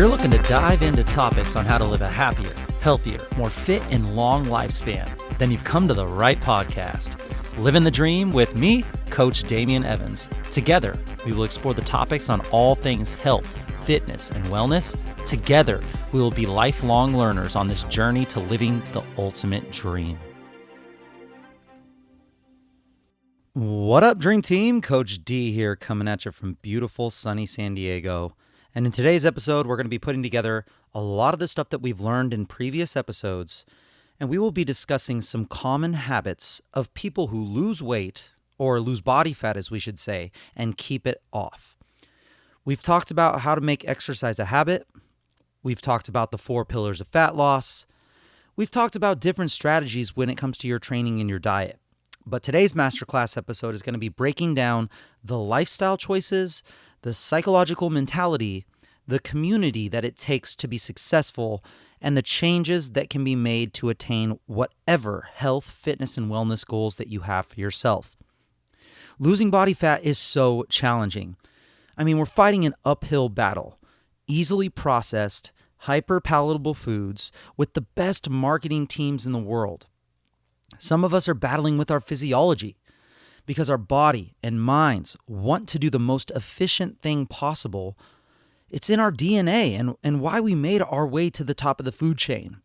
you're looking to dive into topics on how to live a happier, healthier, more fit, and long lifespan, then you've come to the right podcast. Livin the Dream with me, Coach Damian Evans. Together, we will explore the topics on all things health, fitness, and wellness. Together, we will be lifelong learners on this journey to living the ultimate dream. What up, Dream Team? Coach D here, coming at you from beautiful, sunny San Diego. And in today's episode, we're going to be putting together a lot of the stuff that we've learned in previous episodes, and we will be discussing some common habits of people who lose weight, or lose body fat, as we should say, and keep it off. We've talked about how to make exercise a habit. We've talked about the 4 pillars of fat loss. We've talked about different strategies when it comes to your training and your diet. But today's masterclass episode is going to be breaking down the lifestyle choices, the psychological mentality, the community that it takes to be successful, and the changes that can be made to attain whatever health, fitness, and wellness goals that you have for yourself. Losing body fat is so challenging. I mean, we're fighting an uphill battle. Easily processed, hyper-palatable foods with the best marketing teams in the world. Some of us are battling with our physiology because our body and minds want to do the most efficient thing possible. It's in our DNA and why we made our way to the top of the food chain.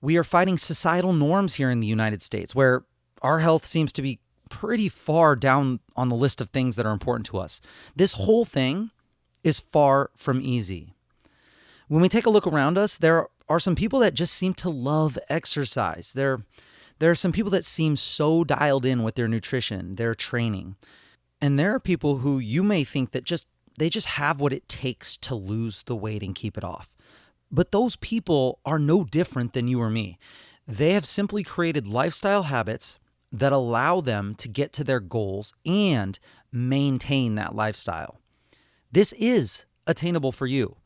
We are fighting societal norms here in the United States, where our health seems to be pretty far down on the list of things that are important to us. This whole thing is far from easy. When we take a look around us, there are some people that just seem to love exercise. There are some people that seem so dialed in with their nutrition, their training. And there are people who you may think that they just have what it takes to lose the weight and keep it off. But those people are no different than you or me. They have simply created lifestyle habits that allow them to get to their goals and maintain that lifestyle. This is attainable for you.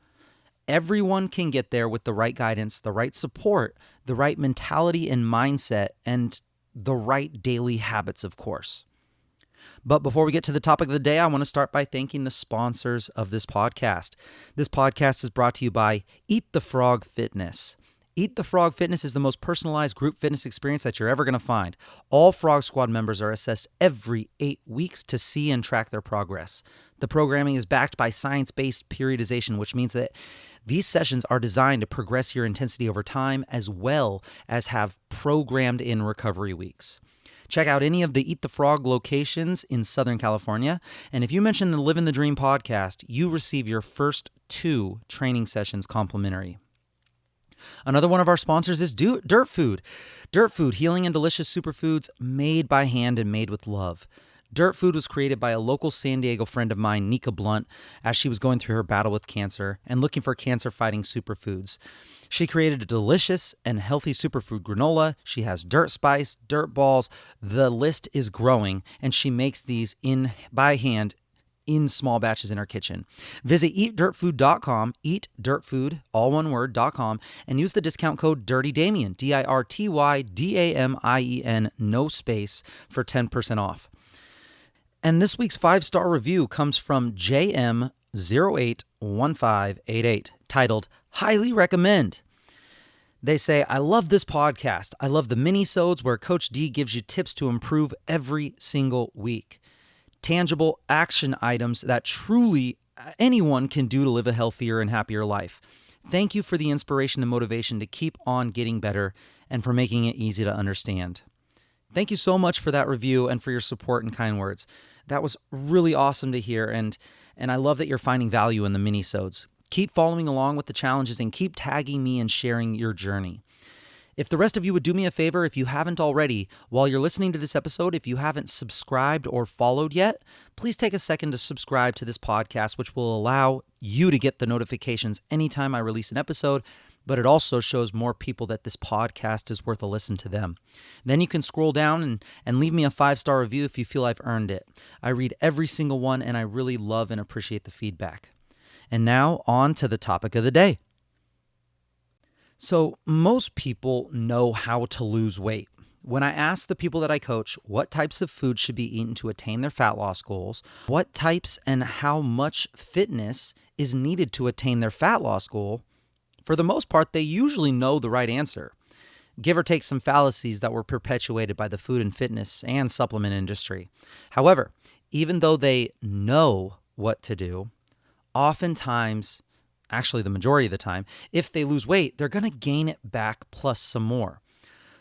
Everyone can get there with the right guidance, the right support, the right mentality and mindset, and the right daily habits, of course. But before we get to the topic of the day, I want to start by thanking the sponsors of this podcast. This podcast is brought to you by Eat the Frog Fitness. Eat the Frog Fitness is the most personalized group fitness experience that you're ever going to find. All Frog Squad members are assessed every 8 weeks to see and track their progress. The programming is backed by science-based periodization, which means that these sessions are designed to progress your intensity over time as well as have programmed in recovery weeks. Check out any of the Eat the Frog locations in Southern California. And if you mention the Livin the Dream podcast, you receive your first 2 training sessions complimentary. Another one of our sponsors is Dirt Food. Dirt Food, healing and delicious superfoods made by hand and made with love. Dirt Food was created by a local San Diego friend of mine, Nika Blunt, as she was going through her battle with cancer and looking for cancer-fighting superfoods. She created a delicious and healthy superfood granola. She has dirt spice, dirt balls. The list is growing, and she makes these by hand in small batches in her kitchen. Visit eatdirtfood.com, eatdirtfood, all one word, .com, and use the discount code DIRTYDAMIAN, DIRTYDAMIEN, no space, for 10% off. And this week's 5-star review comes from JM081588, titled, Highly Recommend. They say, I love this podcast. I love the mini-sodes where Coach D gives you tips to improve every single week. Tangible action items that truly anyone can do to live a healthier and happier life. Thank you for the inspiration and motivation to keep on getting better and for making it easy to understand. Thank you so much for that review and for your support and kind words. That was really awesome to hear, and I love that you're finding value in the mini-sodes. Keep following along with the challenges and keep tagging me and sharing your journey. If the rest of you would do me a favor, if you haven't already, while you're listening to this episode, if you haven't subscribed or followed yet, please take a second to subscribe to this podcast, which will allow you to get the notifications anytime I release an episode, but it also shows more people that this podcast is worth a listen to them. Then you can scroll down and leave me a 5-star review if you feel I've earned it. I read every single one, and I really love and appreciate the feedback. And now on to the topic of the day. So most people know how to lose weight. When I ask the people that I coach what types of food should be eaten to attain their fat loss goals, what types and how much fitness is needed to attain their fat loss goal, for the most part, they usually know the right answer. Give or take some fallacies that were perpetuated by the food and fitness and supplement industry. However, even though they know what to do, oftentimes, actually the majority of the time, if they lose weight, they're going to gain it back plus some more.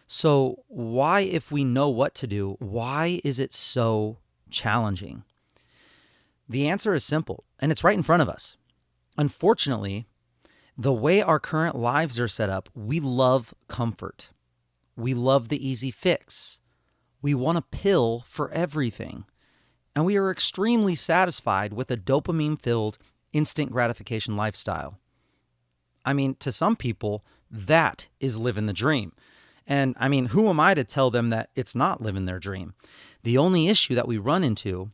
So why, if we know what to do, why is it so challenging? The answer is simple, and it's right in front of us. Unfortunately, the way our current lives are set up, we love comfort. We love the easy fix. We want a pill for everything. And we are extremely satisfied with a dopamine-filled, instant gratification lifestyle. I mean, to some people, that is living the dream. And I mean, who am I to tell them that it's not living their dream? The only issue that we run into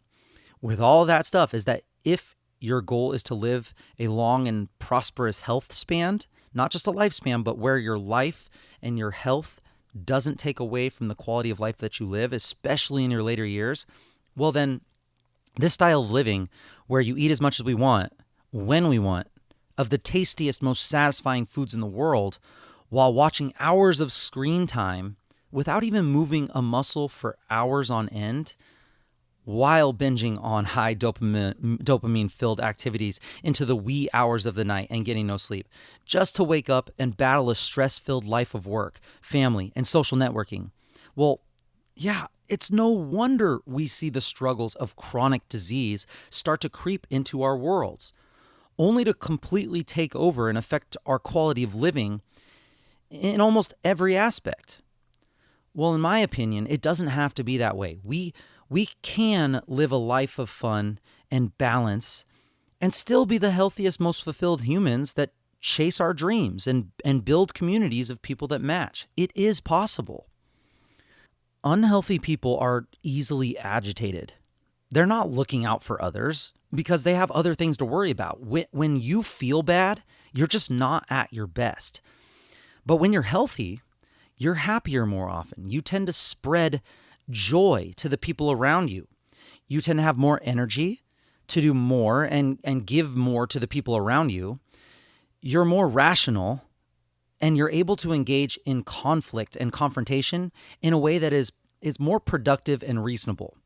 with all of that stuff is that if your goal is to live a long and prosperous health span, not just a lifespan, but where your life and your health doesn't take away from the quality of life that you live, especially in your later years, well then, this style of living where you eat as much as we want, when we want, of the tastiest, most satisfying foods in the world, while watching hours of screen time without even moving a muscle for hours on end, while binging on high dopamine-filled activities into the wee hours of the night and getting no sleep, just to wake up and battle a stress-filled life of work, family, and social networking. Well, yeah, it's no wonder we see the struggles of chronic disease start to creep into our worlds, only to completely take over and affect our quality of living in almost every aspect. Well, in my opinion, it doesn't have to be that way. We can live a life of fun and balance and still be the healthiest, most fulfilled humans that chase our dreams and build communities of people that match. It is possible. Unhealthy people are easily agitated. They're not looking out for others because they have other things to worry about. When you feel bad, you're just not at your best. But when you're healthy, you're happier more often. You tend to spread joy to the people around you. You tend to have more energy to do more and give more to the people around you. You're more rational, and you're able to engage in conflict and confrontation in a way that is more productive and reasonable.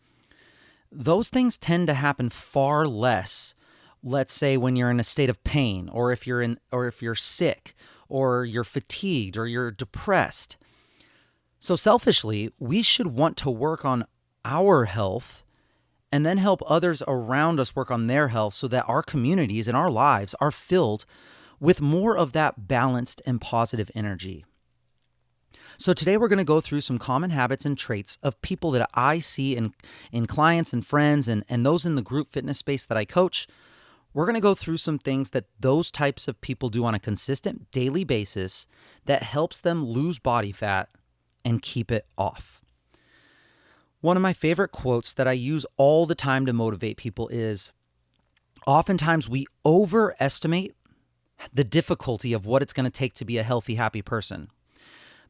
Those things tend to happen far less, let's say, when you're in a state of pain, or if you're sick, or you're fatigued, or you're depressed. So selfishly, we should want to work on our health and then help others around us work on their health so that our communities and our lives are filled with more of that balanced and positive energy. So today we're going to go through some common habits and traits of people that I see in clients and friends and those in the group fitness space that I coach. We're going to go through some things that those types of people do on a consistent daily basis that helps them lose body fat and keep it off. One of my favorite quotes that I use all the time to motivate people is, oftentimes we overestimate the difficulty of what it's going to take to be a healthy, happy person,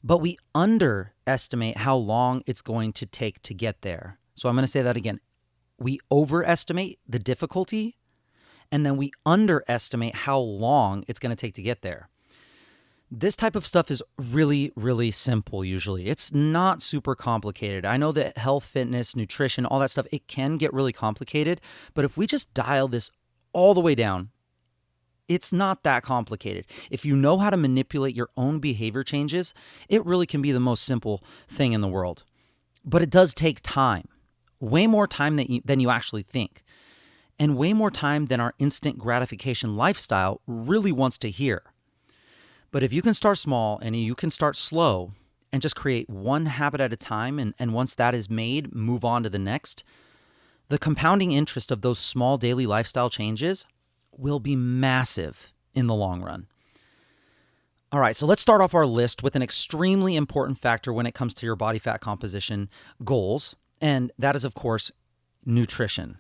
but we underestimate how long it's going to take to get there. So I'm going to say that again. We overestimate the difficulty, and then we underestimate how long it's going to take to get there. This type of stuff is really, really simple usually. It's not super complicated. I know that health, fitness, nutrition, all that stuff, it can get really complicated, but if we just dial this all the way down, it's not that complicated. If you know how to manipulate your own behavior changes, it really can be the most simple thing in the world. But it does take time, way more time than you actually think, and way more time than our instant gratification lifestyle really wants to hear. But if you can start small and you can start slow and just create one habit at a time, and once that is made, move on to the next, the compounding interest of those small daily lifestyle changes will be massive in the long run. All right, so let's start off our list with an extremely important factor when it comes to your body fat composition goals, and that is, of course, nutrition.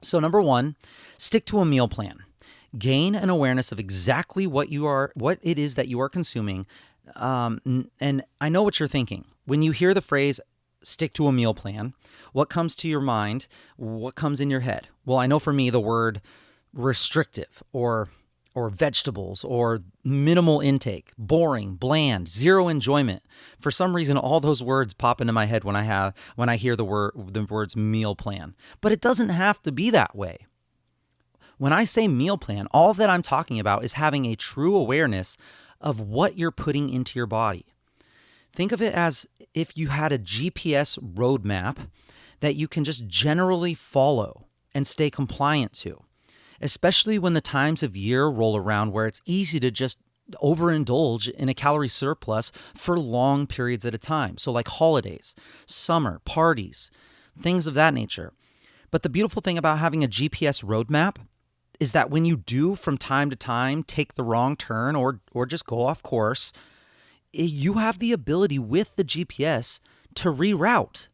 So number one, stick to a meal plan. Gain an awareness of exactly what it is that you are consuming, And I know what you're thinking. When you hear the phrase, stick to a meal plan, what comes to your mind? What comes in your head? Well, I know for me, the word restrictive or vegetables or minimal intake, boring, bland, zero enjoyment. For some reason, all those words pop into my head when I hear the words meal plan. But it doesn't have to be that way. When I say meal plan, all that I'm talking about is having a true awareness of what you're putting into your body. Think of it as if you had a GPS roadmap that you can just generally follow and stay compliant to, especially when the times of year roll around where it's easy to just overindulge in a calorie surplus for long periods at a time. So like holidays, summer, parties, things of that nature. But the beautiful thing about having a GPS roadmap is that when you do from time to time take the wrong turn or just go off course, you have the ability with the GPS to reroute.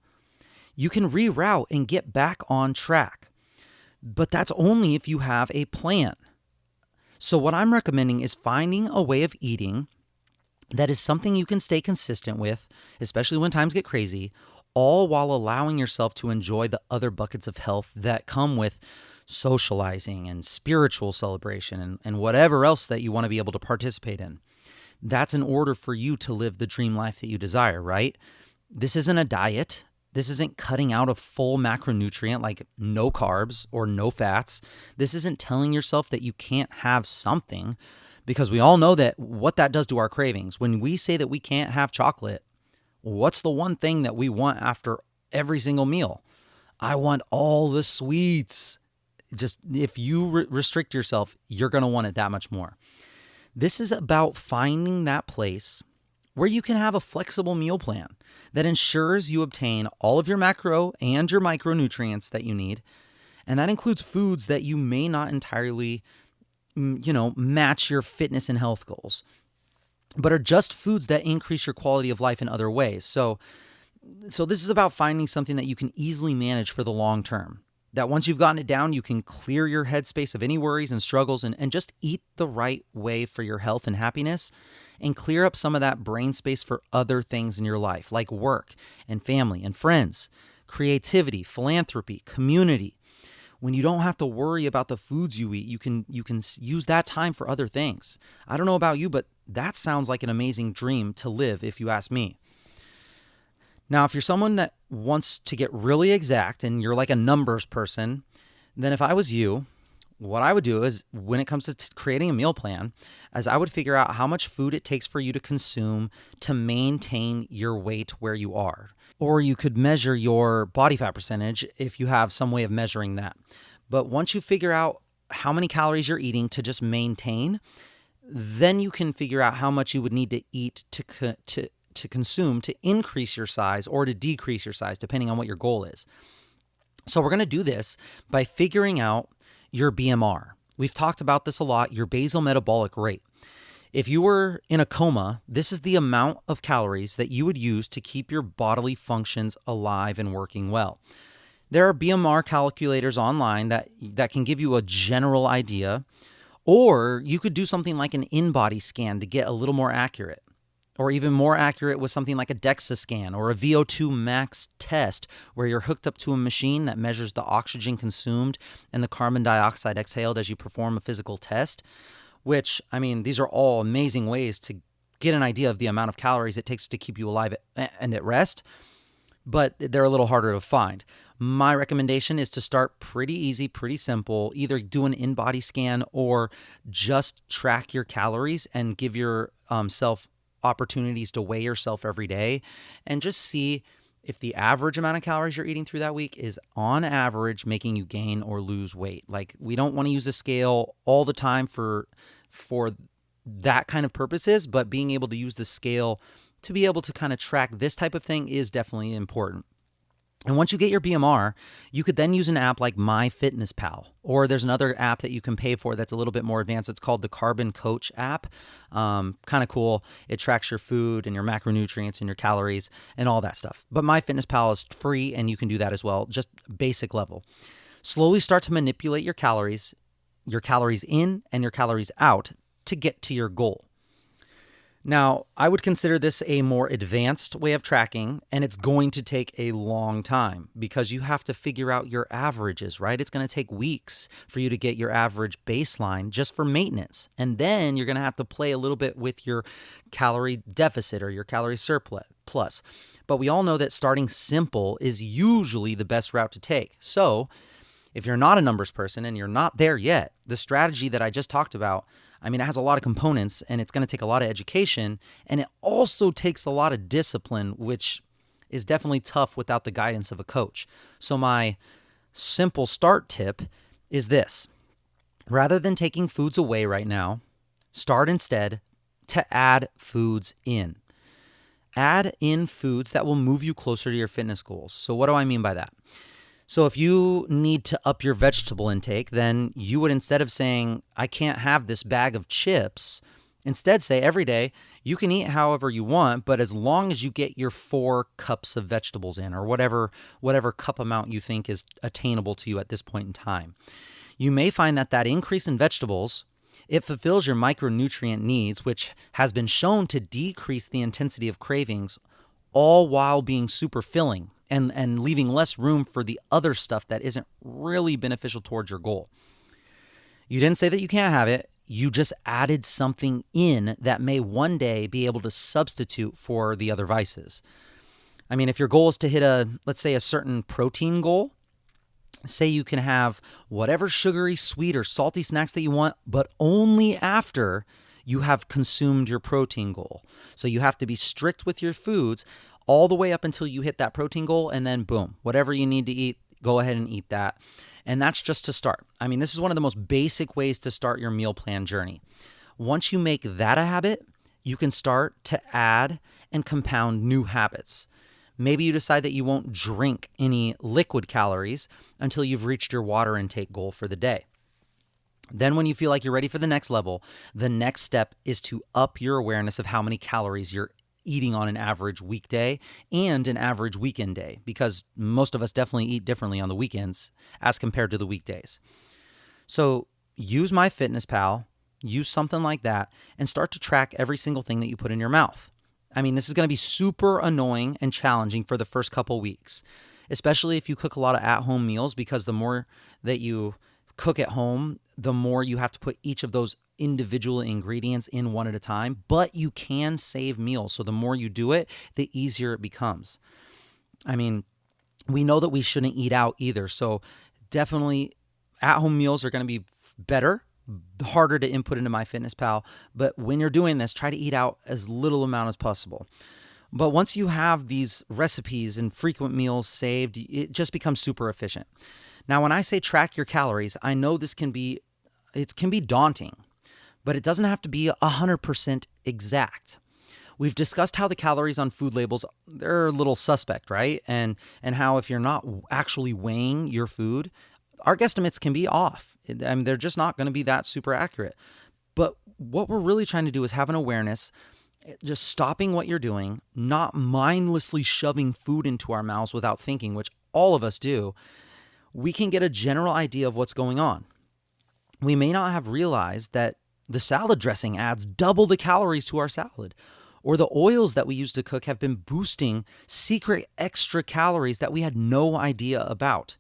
You can reroute and get back on track. But that's only if you have a plan. So what I'm recommending is finding a way of eating that is something you can stay consistent with, especially when times get crazy, all while allowing yourself to enjoy the other buckets of health that come with socializing and spiritual celebration and whatever else that you want to be able to participate in. That's in order for you to live the dream life that you desire, right? This isn't a diet. This isn't cutting out a full macronutrient like no carbs or no fats. This isn't telling yourself that you can't have something, because we all know that what that does to our cravings. When we say that we can't have chocolate, what's the one thing that we want after every single meal? I want all the sweets. Just if you restrict yourself, you're going to want it that much more. This is about finding that place where you can have a flexible meal plan that ensures you obtain all of your macro and your micronutrients that you need. And that includes foods that you may not entirely, match your fitness and health goals, but are just foods that increase your quality of life in other ways. So this is about finding something that you can easily manage for the long term. That once you've gotten it down, you can clear your headspace of any worries and struggles and just eat the right way for your health and happiness, and clear up some of that brain space for other things in your life, like work and family and friends, creativity, philanthropy, community. When you don't have to worry about the foods you eat, you can use that time for other things. I don't know about you, but that sounds like an amazing dream to live, if you ask me. Now, if you're someone that wants to get really exact and you're like a numbers person, then if I was you, what I would do is, when it comes to creating a meal plan, is I would figure out how much food it takes for you to consume to maintain your weight where you are. Or you could measure your body fat percentage if you have some way of measuring that. But once you figure out how many calories you're eating to just maintain, then you can figure out how much you would need to eat to consume to increase your size or to decrease your size, depending on what your goal is. So we're going to do this by figuring out your BMR. We've talked about this a lot, your basal metabolic rate. If you were in a coma, this is the amount of calories that you would use to keep your bodily functions alive and working well. There are BMR calculators online that can give you a general idea, or you could do something like an in-body scan to get a little more accurate. Or even more accurate with something like a DEXA scan or a VO2 max test, where you're hooked up to a machine that measures the oxygen consumed and the carbon dioxide exhaled as you perform a physical test, which, these are all amazing ways to get an idea of the amount of calories it takes to keep you alive and at rest, but they're a little harder to find. My recommendation is to start pretty easy, pretty simple. Either do an in-body scan or just track your calories and give yourself opportunities to weigh yourself every day and just see if the average amount of calories you're eating through that week is on average making you gain or lose weight. Like, we don't want to use a scale all the time for that kind of purposes, but being able to use the scale to be able to kind of track this type of thing is definitely important. And once you get your BMR, you could then use an app like MyFitnessPal, or there's another app that you can pay for that's a little bit more advanced. It's called the Carbon Coach app. Kind of cool. It tracks your food and your macronutrients and your calories and all that stuff. But MyFitnessPal is free, and you can do that as well, just basic level. Slowly start to manipulate your calories in and your calories out to get to your goal. Now, I would consider this a more advanced way of tracking, and it's going to take a long time because you have to figure out your averages, right? It's going to take weeks for you to get your average baseline just for maintenance. And then you're going to have to play a little bit with your calorie deficit or your calorie surplus. But we all know that starting simple is usually the best route to take. So if you're not a numbers person and you're not there yet, the strategy that I just talked about, it has a lot of components and it's going to take a lot of education, and it also takes a lot of discipline, which is definitely tough without the guidance of a coach. So my simple start tip is this. Rather than taking foods away right now, start instead to add foods in. Add in foods that will move you closer to your fitness goals. So what do I mean by that? So if you need to up your vegetable intake, then you would, instead of saying, I can't have this bag of chips, instead say every day, you can eat however you want, but as long as you get your 4 cups of vegetables in, or whatever cup amount you think is attainable to you at this point in time. You may find that increase in vegetables, it fulfills your micronutrient needs, which has been shown to decrease the intensity of cravings, all while being super filling and leaving less room for the other stuff that isn't really beneficial towards your goal. You didn't say that you can't have it. You just added something in that may one day be able to substitute for the other vices. If your goal is to hit let's say a certain protein goal, say you can have whatever sugary, sweet, or salty snacks that you want, but only after you have consumed your protein goal. So you have to be strict with your foods all the way up until you hit that protein goal, and then boom, whatever you need to eat, go ahead and eat that. And that's just to start. This is one of the most basic ways to start your meal plan journey. Once you make that a habit, you can start to add and compound new habits. Maybe you decide that you won't drink any liquid calories until you've reached your water intake goal for the day. Then when you feel like you're ready for the next level, the next step is to up your awareness of how many calories you're eating on an average weekday and an average weekend day, because most of us definitely eat differently on the weekends as compared to the weekdays. So use MyFitnessPal, use something like that, and start to track every single thing that you put in your mouth. This is going to be super annoying and challenging for the first couple weeks, especially if you cook a lot of at-home meals, because the more that you cook at home, the more you have to put each of those individual ingredients in one at a time, but you can save meals. So the more you do it, the easier it becomes. We know that we shouldn't eat out either. So definitely at-home meals are going to be better, harder to input into MyFitnessPal. But when you're doing this, try to eat out as little amount as possible. But once you have these recipes and frequent meals saved, it just becomes super efficient. Now, when I say track your calories, I know it can be daunting, but it doesn't have to be 100% exact. We've discussed how the calories on food labels, they're a little suspect, right? And how if you're not actually weighing your food, our guesstimates can be off. They're just not going to be that super accurate. But what we're really trying to do is have an awareness, just stopping what you're doing, not mindlessly shoving food into our mouths without thinking, which all of us do. We can get a general idea of what's going on. We may not have realized that the salad dressing adds double the calories to our salad, or the oils that we use to cook have been boosting secret extra calories that we had no idea about.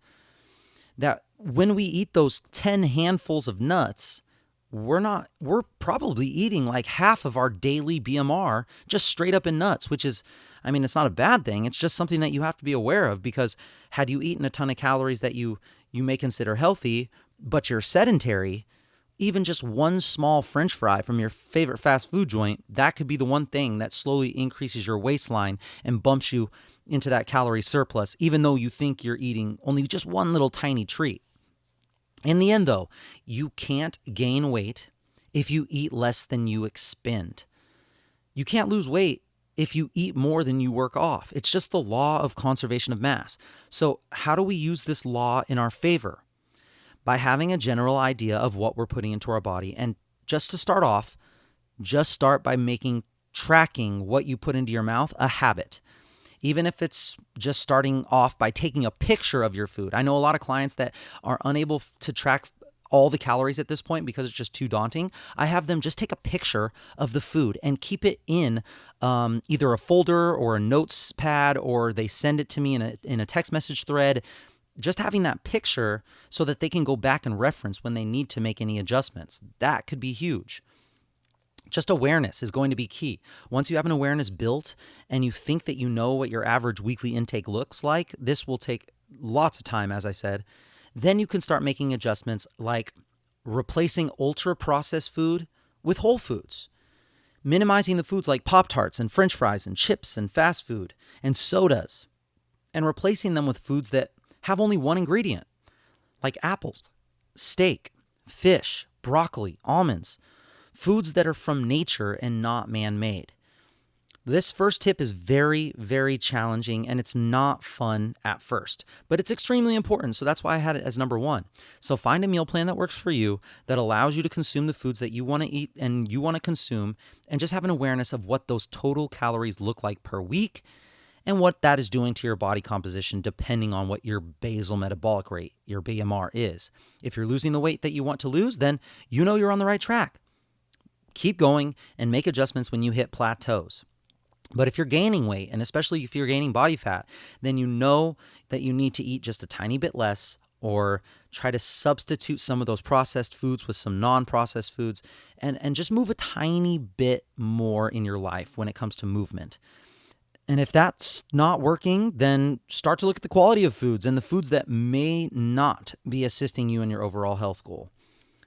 That when we eat those 10 handfuls of nuts, we're probably eating like half of our daily BMR just straight up in nuts, which is, it's not a bad thing. It's just something that you have to be aware of, because had you eaten a ton of calories that you may consider healthy, but you're sedentary, even just one small French fry from your favorite fast food joint, that could be the one thing that slowly increases your waistline and bumps you into that calorie surplus, even though you think you're eating only just one little tiny treat. In the end, though, you can't gain weight if you eat less than you expend. You can't lose weight if you eat more than you work off. It's just the law of conservation of mass. So how do we use this law in our favor? By having a general idea of what we're putting into our body. And just to start off, just start by making tracking what you put into your mouth a habit. Even if it's just starting off by taking a picture of your food. I know a lot of clients that are unable to track all the calories at this point because it's just too daunting, I have them just take a picture of the food and keep it in either a folder or a notes pad, or they send it to me in a text message thread. Just having that picture so that they can go back and reference when they need to make any adjustments. That could be huge. Just awareness is going to be key. Once you have an awareness built and you think that you know what your average weekly intake looks like, this will take lots of time, as I said. Then you can start making adjustments like replacing ultra-processed food with whole foods, minimizing the foods like Pop-Tarts and French fries and chips and fast food and sodas, and replacing them with foods that have only one ingredient, like apples, steak, fish, broccoli, almonds, foods that are from nature and not man-made. This first tip is very, very challenging, and it's not fun at first, but it's extremely important, so that's why I had it as number one. So find a meal plan that works for you, that allows you to consume the foods that you want to eat and you want to consume, and just have an awareness of what those total calories look like per week and what that is doing to your body composition depending on what your basal metabolic rate, your BMR, is. If you're losing the weight that you want to lose, then you know you're on the right track. Keep going and make adjustments when you hit plateaus. But if you're gaining weight, and especially if you're gaining body fat, then you know that you need to eat just a tiny bit less, or try to substitute some of those processed foods with some non-processed foods, and just move a tiny bit more in your life when it comes to movement. And if that's not working, then start to look at the quality of foods and the foods that may not be assisting you in your overall health goal.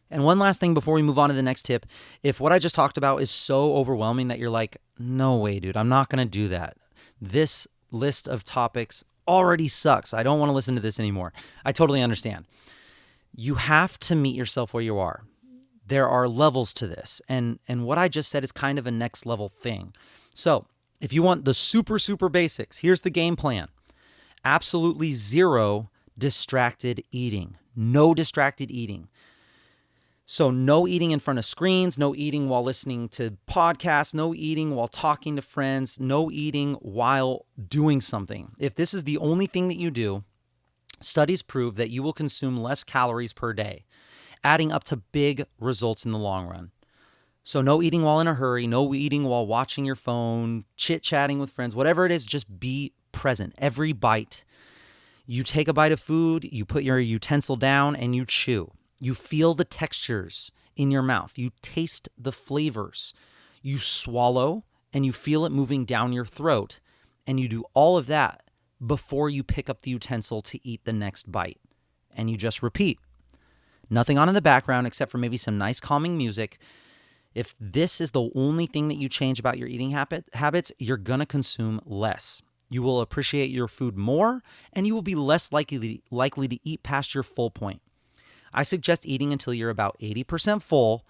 And one last thing before we move on to the next tip, if what I just talked about is so overwhelming that you're like, no way, dude, I'm not going to do that. This list of topics already sucks. I don't want to listen to this anymore. I totally understand. You have to meet yourself where you are. There are levels to this. And what I just said is kind of a next level thing. So if you want the super, super basics, here's the game plan. Absolutely zero distracted eating. No distracted eating. So no eating in front of screens, no eating while listening to podcasts, no eating while talking to friends, no eating while doing something. If this is the only thing that you do, studies prove that you will consume less calories per day, adding up to big results in the long run. So no eating while in a hurry, no eating while watching your phone, chit-chatting with friends, whatever it is, just be present. Every bite, you take a bite of food, you put your utensil down and you chew. You feel the textures in your mouth. You taste the flavors. You swallow and you feel it moving down your throat. And you do all of that before you pick up the utensil to eat the next bite. And you just repeat. Nothing on in the background except for maybe some nice calming music. If this is the only thing that you change about your eating habits, you're going to consume less. You will appreciate your food more, and you will be less likely to eat past your full point. I suggest eating until you're about 80% full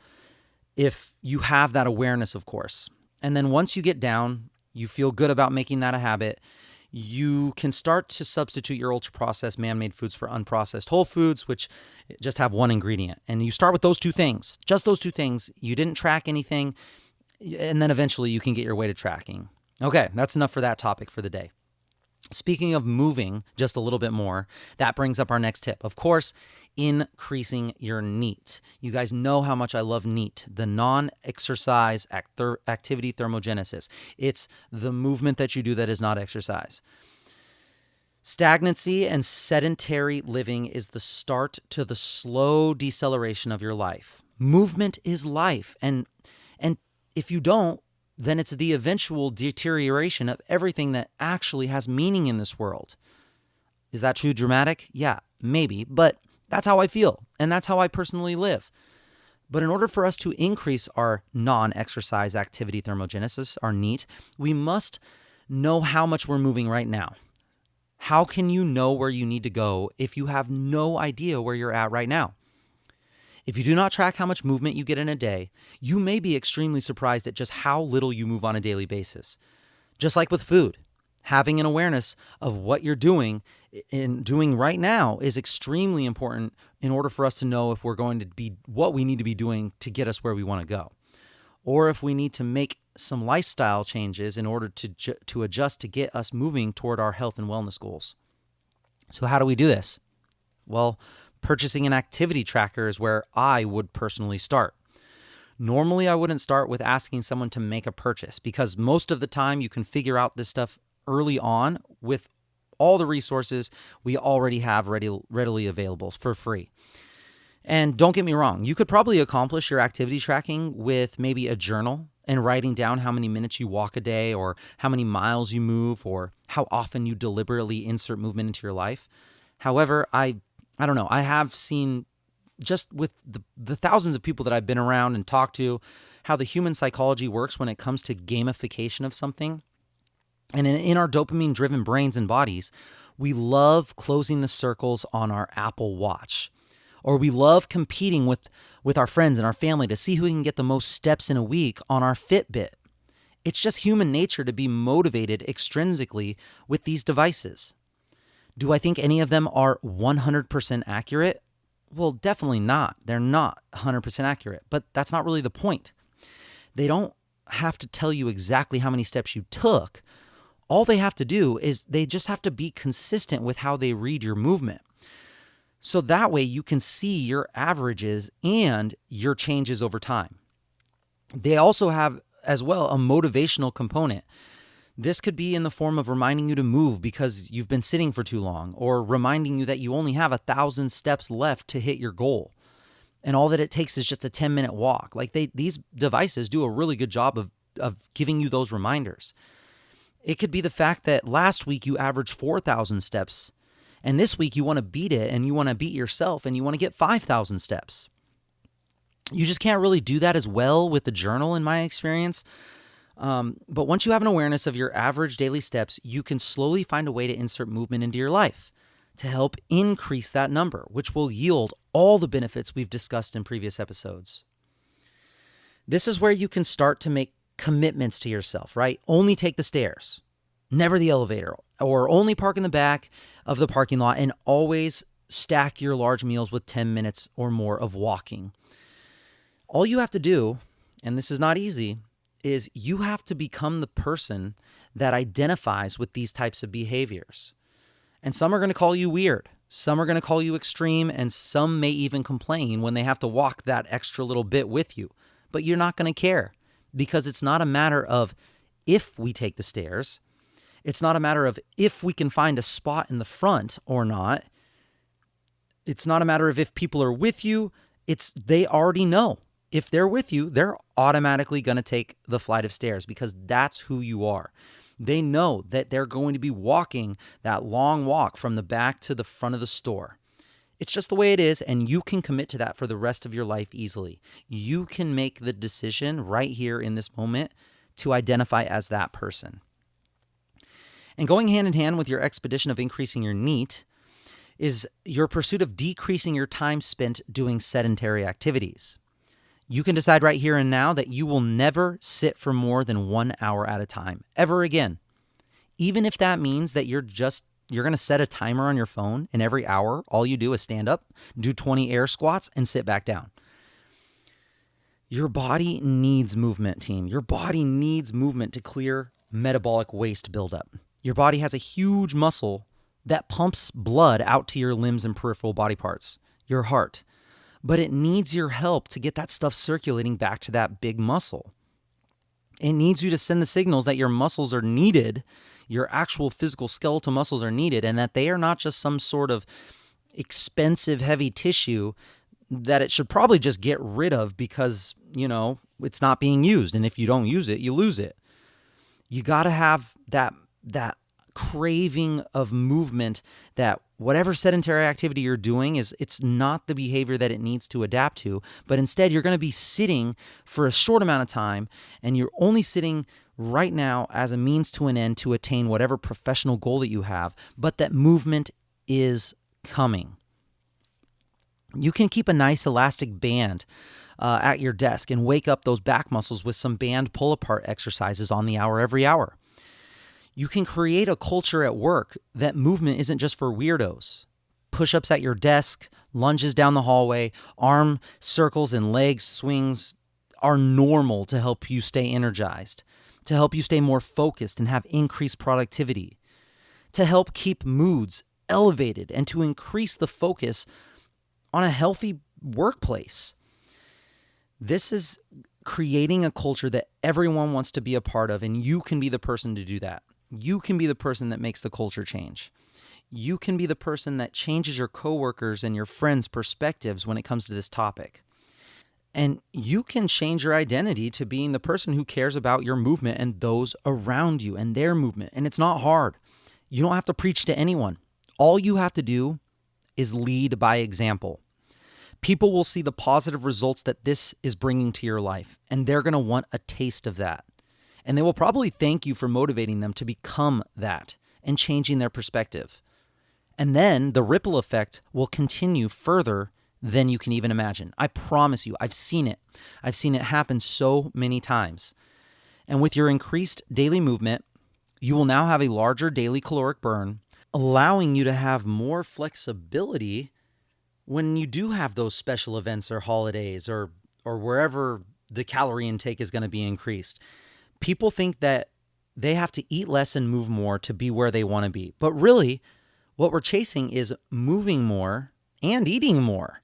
if you have that awareness, of course. And then once you get down, you feel good about making that a habit, you can start to substitute your ultra-processed man-made foods for unprocessed whole foods, which just have one ingredient. And you start with those two things, just those two things. You didn't track anything, and then eventually you can get your way to tracking. Okay, that's enough for that topic for the day. Speaking of moving just a little bit more, that brings up our next tip. Of course, increasing your NEAT. You guys know how much I love NEAT, the non-exercise activity thermogenesis. It's the movement that you do that is not exercise. Stagnancy and sedentary living is the start to the slow deceleration of your life. Movement is life, and if you don't, then it's the eventual deterioration of everything that actually has meaning in this world. Is that too dramatic? Yeah, maybe, but that's how I feel, and that's how I personally live. But in order for us to increase our non-exercise activity thermogenesis, our NEAT, we must know how much we're moving right now. How can you know where you need to go if you have no idea where you're at right now? If you do not track how much movement you get in a day, you may be extremely surprised at just how little you move on a daily basis. Just like with food, having an awareness of what you're doing right now is extremely important in order for us to know if we're going to be what we need to be doing to get us where we want to go, or if we need to make some lifestyle changes in order to adjust to get us moving toward our health and wellness goals. So how do we do this? Well, Purchasing an activity tracker is where I would personally start. Normally, I wouldn't start with asking someone to make a purchase because most of the time you can figure out this stuff early on with all the resources we already have readily available for free. And don't get me wrong, you could probably accomplish your activity tracking with maybe a journal and writing down how many minutes you walk a day or how many miles you move or how often you deliberately insert movement into your life. However, I don't know, I have seen just with the thousands of people that I've been around and talked to, how the human psychology works when it comes to gamification of something. And in our dopamine-driven brains and bodies, we love closing the circles on our Apple Watch. Or we love competing with our friends and our family to see who can get the most steps in a week on our Fitbit. It's just human nature to be motivated extrinsically with these devices. Do I think any of them are 100% accurate? Well, definitely not. They're not 100% accurate, but that's not really the point. They don't have to tell you exactly how many steps you took. All they have to do is they just have to be consistent with how they read your movement. So that way you can see your averages and your changes over time. They also have as well a motivational component. This could be in the form of reminding you to move because you've been sitting for too long, or reminding you that you only have 1,000 steps left to hit your goal. And all that it takes is just a 10-minute walk. Like these devices do a really good job of giving you those reminders. It could be the fact that last week you averaged 4,000 steps, and this week you want to beat it and you want to beat yourself and you want to get 5,000 steps. You just can't really do that as well with the journal in my experience. But once you have an awareness of your average daily steps, you can slowly find a way to insert movement into your life to help increase that number, which will yield all the benefits we've discussed in previous episodes. This is where you can start to make commitments to yourself, right? Only take the stairs, never the elevator, or only park in the back of the parking lot, and always stack your large meals with 10 minutes or more of walking. All you have to do, and this is not easy, is you have to become the person that identifies with these types of behaviors. And some are going to call you weird. Some are going to call you extreme, and some may even complain when they have to walk that extra little bit with you. But you're not going to care because it's not a matter of if we take the stairs. It's not a matter of if we can find a spot in the front or not. It's not a matter of if people are with you. They already know. If they're with you, they're automatically going to take the flight of stairs because that's who you are. They know that they're going to be walking that long walk from the back to the front of the store. It's just the way it is, and you can commit to that for the rest of your life easily. You can make the decision right here in this moment to identify as that person. And going hand in hand with your expedition of increasing your NEAT is your pursuit of decreasing your time spent doing sedentary activities. You can decide right here and now that you will never sit for more than 1 hour at a time, ever again. Even if that means that you're going to set a timer on your phone, and every hour, all you do is stand up, do 20 air squats, and sit back down. Your body needs movement, team. Your body needs movement to clear metabolic waste buildup. Your body has a huge muscle that pumps blood out to your limbs and peripheral body parts, your heart. But it needs your help to get that stuff circulating back to that big muscle. It needs you to send the signals that your muscles are needed, your actual physical skeletal muscles are needed, and that they are not just some sort of expensive, heavy tissue that it should probably just get rid of because, it's not being used. And if you don't use it, you lose it. You got to have that craving of movement, that whatever sedentary activity you're doing it's not the behavior that it needs to adapt to, but instead you're going to be sitting for a short amount of time, and you're only sitting right now as a means to an end to attain whatever professional goal that you have, but that movement is coming. You can keep a nice elastic band at your desk and wake up those back muscles with some band pull-apart exercises on the hour every hour. You can create a culture at work that movement isn't just for weirdos. Push-ups at your desk, lunges down the hallway, arm circles and leg swings are normal to help you stay energized, to help you stay more focused and have increased productivity, to help keep moods elevated, and to increase the focus on a healthy workplace. This is creating a culture that everyone wants to be a part of, and you can be the person to do that. You can be the person that makes the culture change. You can be the person that changes your coworkers and your friends' perspectives when it comes to this topic. And you can change your identity to being the person who cares about your movement and those around you and their movement. And it's not hard. You don't have to preach to anyone. All you have to do is lead by example. People will see the positive results that this is bringing to your life, and they're going to want a taste of that. And they will probably thank you for motivating them to become that and changing their perspective. And then the ripple effect will continue further than you can even imagine. I promise you, I've seen it. I've seen it happen so many times. And with your increased daily movement, you will now have a larger daily caloric burn, allowing you to have more flexibility when you do have those special events or holidays or wherever the calorie intake is going to be increased. People think that they have to eat less and move more to be where they want to be. But really, what we're chasing is moving more and eating more.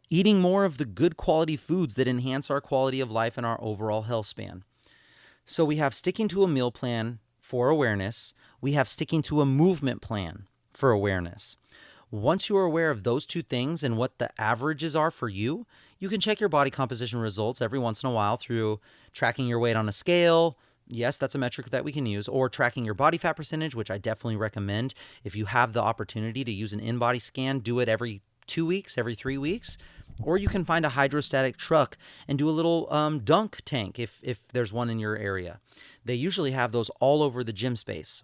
Eating more of the good quality foods that enhance our quality of life and our overall health span. So we have sticking to a meal plan for awareness. We have sticking to a movement plan for awareness. Once you are aware of those two things and what the averages are for you, you can check your body composition results every once in a while through tracking your weight on a scale. Yes, that's a metric that we can use, or tracking your body fat percentage, which I definitely recommend. If you have the opportunity to use an in-body scan, do it every 2 weeks, every 3 weeks. Or you can find a hydrostatic truck and do a little dunk tank if there's one in your area. They usually have those all over the gym space.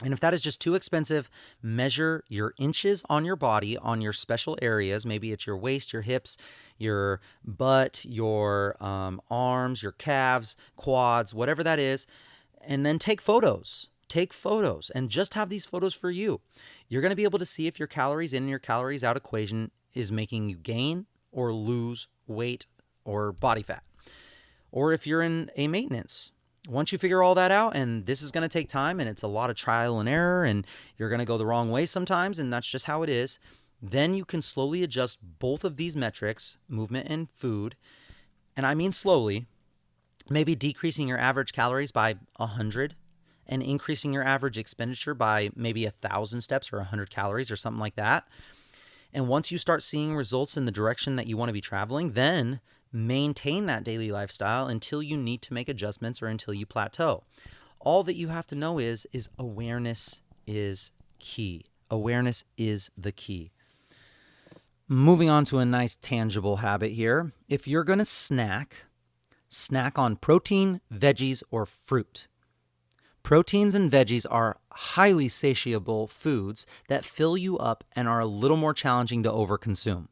And if that is just too expensive, measure your inches on your body, on your special areas. Maybe it's your waist, your hips, your butt, your arms, your calves, quads, whatever that is. And then take photos. Take photos and just have these photos for you. You're going to be able to see if your calories in and your calories out equation is making you gain or lose weight or body fat. Or if you're in a maintenance. Once you figure all that out, and this is going to take time, and it's a lot of trial and error, and you're going to go the wrong way sometimes, and that's just how it is, then you can slowly adjust both of these metrics, movement and food, and I mean slowly, maybe decreasing your average calories by 100 and increasing your average expenditure by maybe 1,000 steps or 100 calories or something like that. And once you start seeing results in the direction that you want to be traveling, then maintain that daily lifestyle until you need to make adjustments or until you plateau. All that you have to know is awareness is key. Awareness is the key. Moving on to a nice tangible habit here. If you're going to snack on protein, veggies, or fruit. Proteins and veggies are highly satiable foods that fill you up and are a little more challenging to overconsume.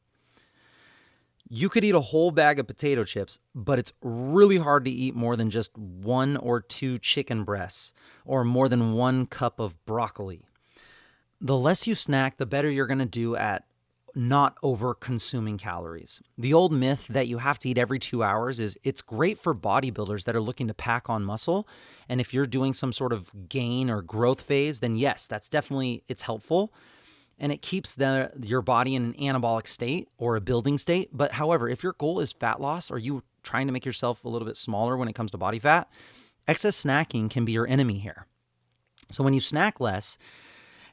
You could eat a whole bag of potato chips, but it's really hard to eat more than just 1 or 2 chicken breasts or more than 1 cup of broccoli. The less you snack, the better you're going to do at not over consuming calories. The old myth that you have to eat every 2 hours is it's great for bodybuilders that are looking to pack on muscle. And if you're doing some sort of gain or growth phase, then yes, it's helpful. And it keeps your body in an anabolic state or a building state. But however, if your goal is fat loss or you trying to make yourself a little bit smaller when it comes to body fat, excess snacking can be your enemy here. So when you snack less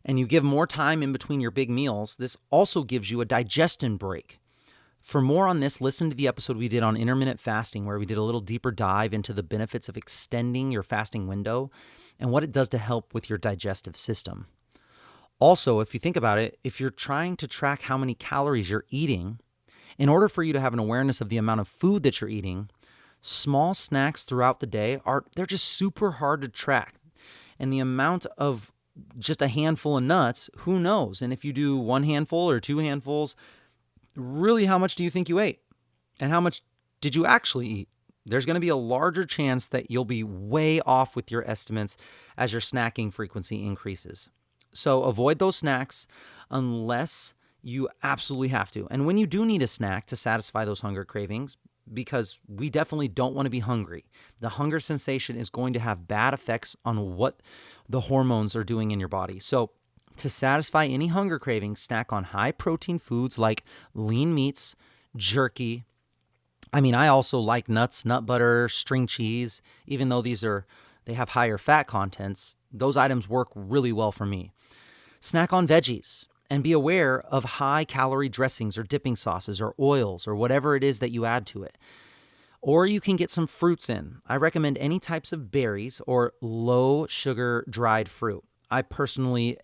and you give more time in between your big meals, this also gives you a digestion break. For more on this, listen to the episode we did on intermittent fasting, where we did a little deeper dive into the benefits of extending your fasting window and what it does to help with your digestive system. Also, if you think about it, if you're trying to track how many calories you're eating, in order for you to have an awareness of the amount of food that you're eating, small snacks throughout the day they're just super hard to track. And the amount of just a handful of nuts, who knows? And if you do 1 handful or 2 handfuls, really how much do you think you ate? And how much did you actually eat? There's going to be a larger chance that you'll be way off with your estimates as your snacking frequency increases. So avoid those snacks unless you absolutely have to. And when you do need a snack to satisfy those hunger cravings, because we definitely don't want to be hungry, the hunger sensation is going to have bad effects on what the hormones are doing in your body. So To satisfy any hunger cravings, snack on high protein foods like lean meats, jerky. I also like nuts, nut butter, string cheese, even though they have higher fat contents. Those items work really well for me. Snack on veggies and be aware of high calorie dressings or dipping sauces or oils or whatever it is that you add to it. Or you can get some fruits in. I recommend any types of berries or low sugar dried fruit. I personally,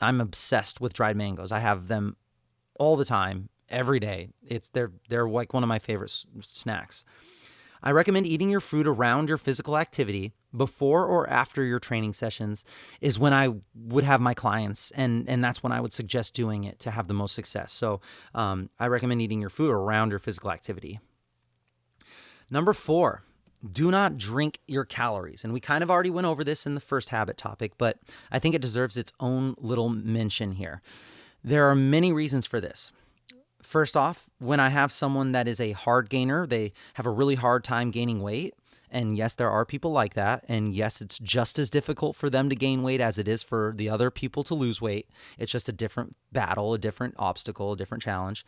I'm obsessed with dried mangoes. I have them all the time, every day. They're like one of my favorite snacks. I recommend eating your fruit around your physical activity before or after your training sessions is when I would have my clients, and that's when I would suggest doing it to have the most success. So I recommend eating your food around your physical activity. Number 4, do not drink your calories. And we kind of already went over this in the first habit topic, but I think it deserves its own little mention here. There are many reasons for this. First off, when I have someone that is a hard gainer, they have a really hard time gaining weight. And yes, there are people like that. And yes, it's just as difficult for them to gain weight as it is for the other people to lose weight. It's just a different battle, a different obstacle, a different challenge.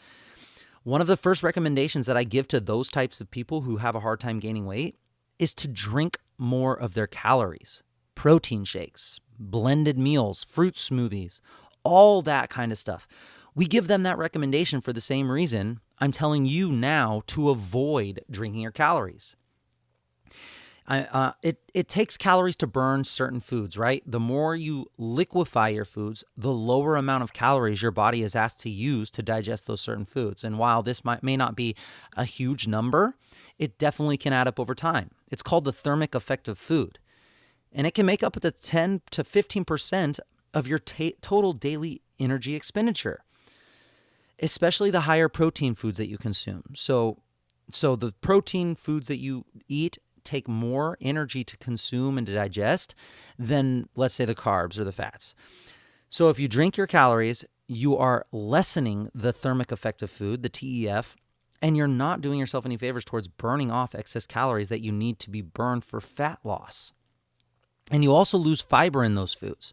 One of the first recommendations that I give to those types of people who have a hard time gaining weight is to drink more of their calories. Protein shakes, blended meals, fruit smoothies, all that kind of stuff. We give them that recommendation for the same reason I'm telling you now to avoid drinking your calories. It takes calories to burn certain foods, right? The more you liquefy your foods, the lower amount of calories your body is asked to use to digest those certain foods. And while this may not be a huge number, it definitely can add up over time. It's called the thermic effect of food. And it can make up to 10 to 15% of your total daily energy expenditure, especially the higher protein foods that you consume. So the protein foods that you eat take more energy to consume and to digest than, let's say, the carbs or the fats. So if you drink your calories, you are lessening the thermic effect of food, the TEF, and you're not doing yourself any favors towards burning off excess calories that you need to be burned for fat loss. And you also lose fiber in those foods.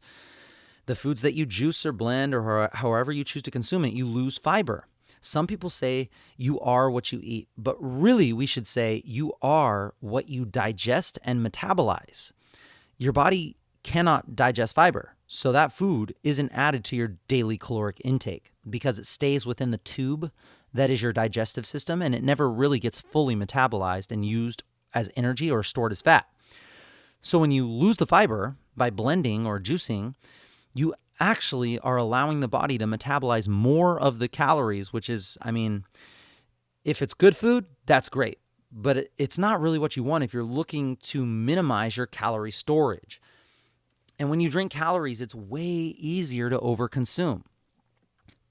The foods that you juice or blend or however you choose to consume it, you lose fiber. Some people say you are what you eat, but really we should say you are what you digest and metabolize. Your body cannot digest fiber, so that food isn't added to your daily caloric intake because it stays within the tube that is your digestive system, and it never really gets fully metabolized and used as energy or stored as fat. So when you lose the fiber by blending or juicing, you actually are allowing the body to metabolize more of the calories, which is, if it's good food, that's great. But it's not really what you want if you're looking to minimize your calorie storage. And when you drink calories, it's way easier to overconsume.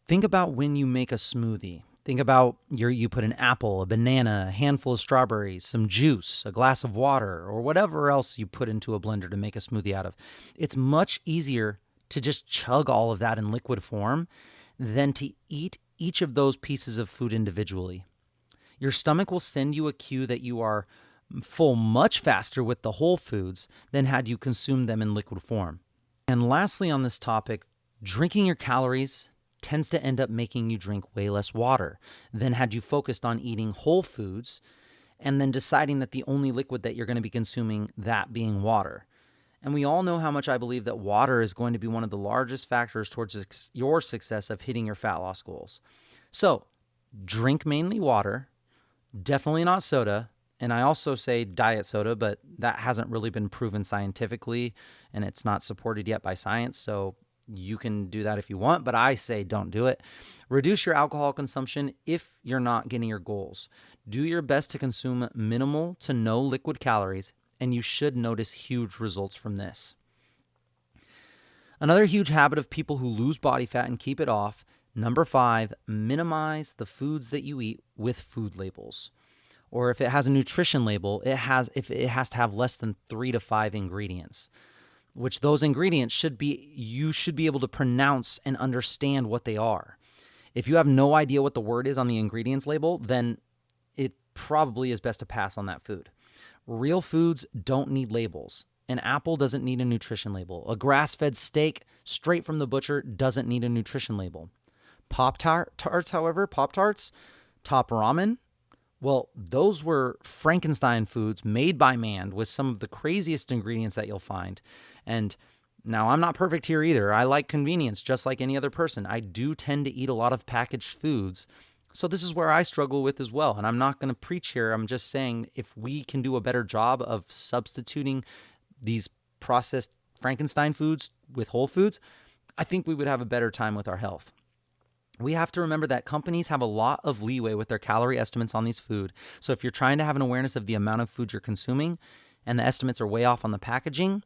Think about when you make a smoothie. Think about you put an apple, a banana, a handful of strawberries, some juice, a glass of water, or whatever else you put into a blender to make a smoothie out of. It's much easier to just chug all of that in liquid form than to eat each of those pieces of food individually. Your stomach will send you a cue that you are full much faster with the whole foods than had you consumed them in liquid form. And lastly on this topic, drinking your calories tends to end up making you drink way less water than had you focused on eating whole foods and then deciding that the only liquid that you're going to be consuming, that being water. And we all know how much I believe that water is going to be one of the largest factors towards your success of hitting your fat loss goals. So drink mainly water, definitely not soda. And I also say diet soda, but that hasn't really been proven scientifically and it's not supported yet by science. So you can do that if you want, but I say don't do it. Reduce your alcohol consumption if you're not getting your goals. Do your best to consume minimal to no liquid calories, and you should notice huge results from this. Another huge habit of people who lose body fat and keep it off, number 5, minimize the foods that you eat with food labels. Or if it has a nutrition label, if it has to have less than 3 to 5 ingredients, which those ingredients you should be able to pronounce and understand what they are. If you have no idea what the word is on the ingredients label, then it probably is best to pass on that food. Real foods don't need labels. An apple doesn't need a nutrition label. A grass-fed steak straight from the butcher doesn't need a nutrition label. Pop-Tarts, however, Pop-Tarts, Top Ramen, well, those were Frankenstein foods made by man with some of the craziest ingredients that you'll find. And now I'm not perfect here either. I like convenience just like any other person. I do tend to eat a lot of packaged foods. So this is where I struggle with as well. And I'm not going to preach here. I'm just saying if we can do a better job of substituting these processed Frankenstein foods with whole foods, I think we would have a better time with our health. We have to remember that companies have a lot of leeway with their calorie estimates on these food. So if you're trying to have an awareness of the amount of food you're consuming and the estimates are way off on the packaging,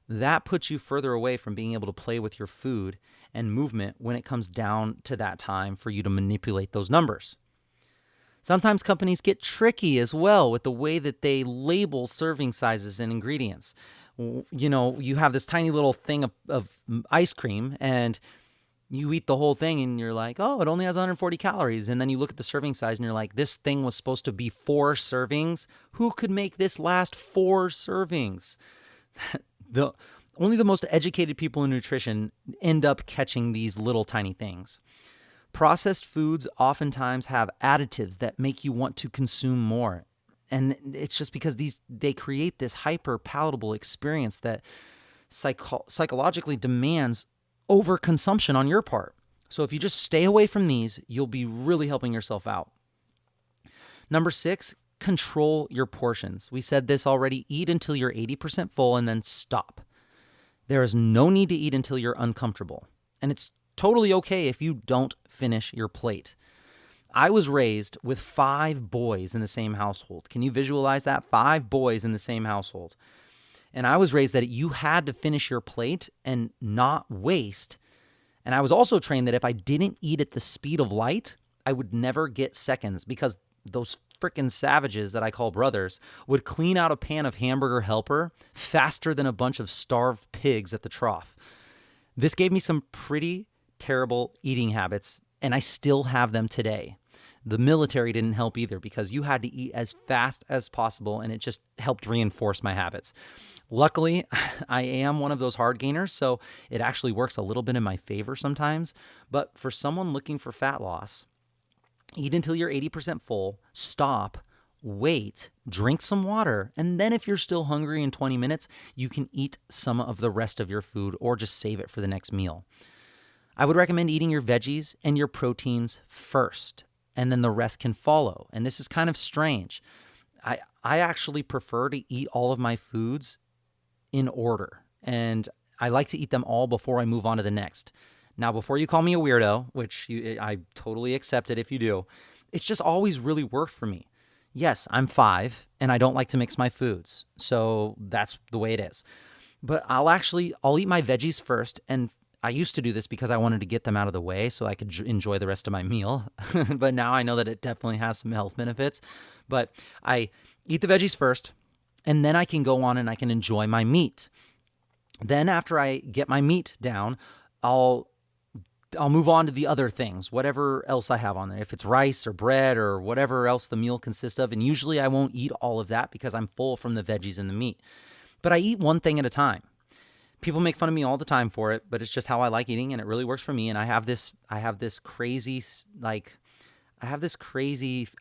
that puts you further away from being able to play with your food and movement when it comes down to that time for you to manipulate those numbers. Sometimes companies get tricky as well with the way that they label serving sizes and ingredients. You know, you have this tiny little thing of ice cream and you eat the whole thing and you're like, oh, it only has 140 calories. And then you look at the serving size and you're like, this thing was supposed to be 4 servings. Who could make this last 4 servings? Only the most educated people in nutrition end up catching these little tiny things. Processed foods oftentimes have additives that make you want to consume more. And it's just because they create this hyper palatable experience that psychologically demands overconsumption on your part. So if you just stay away from these, you'll be really helping yourself out. Number 6, control your portions. We said this already. Eat until you're 80% full and then stop. There is no need to eat until you're uncomfortable. And it's totally okay if you don't finish your plate. I was raised with 5 boys in the same household. Can you visualize that? 5 boys in the same household. And I was raised that you had to finish your plate and not waste. And I was also trained that if I didn't eat at the speed of light, I would never get seconds because those frickin' savages that I call brothers would clean out a pan of hamburger helper faster than a bunch of starved pigs at the trough. This gave me some pretty terrible eating habits, and I still have them today. The military didn't help either because you had to eat as fast as possible, and it just helped reinforce my habits. Luckily, I am one of those hard gainers, so it actually works a little bit in my favor sometimes. But for someone looking for fat loss, eat until you're 80% full, stop, wait, drink some water, and then if you're still hungry in 20 minutes, you can eat some of the rest of your food or just save it for the next meal. I would recommend eating your veggies and your proteins first, and then the rest can follow. And this is kind of strange. I actually prefer to eat all of my foods in order, and I like to eat them all before I move on to the next. Now, before you call me a weirdo, which I totally accept it if you do, it's just always really worked for me. Yes, I'm 5, and I don't like to mix my foods, so that's the way it is. But I'll eat my veggies first, and I used to do this because I wanted to get them out of the way so I could enjoy the rest of my meal. But now I know that it definitely has some health benefits. But I eat the veggies first, and then I can go on and I can enjoy my meat. Then after I get my meat down, I'll move on to the other things, whatever else I have on there. If it's rice or bread or whatever else the meal consists of. And usually I won't eat all of that because I'm full from the veggies and the meat. But I eat one thing at a time. People make fun of me all the time for it, but it's just how I like eating, and it really works for me. And I have this crazy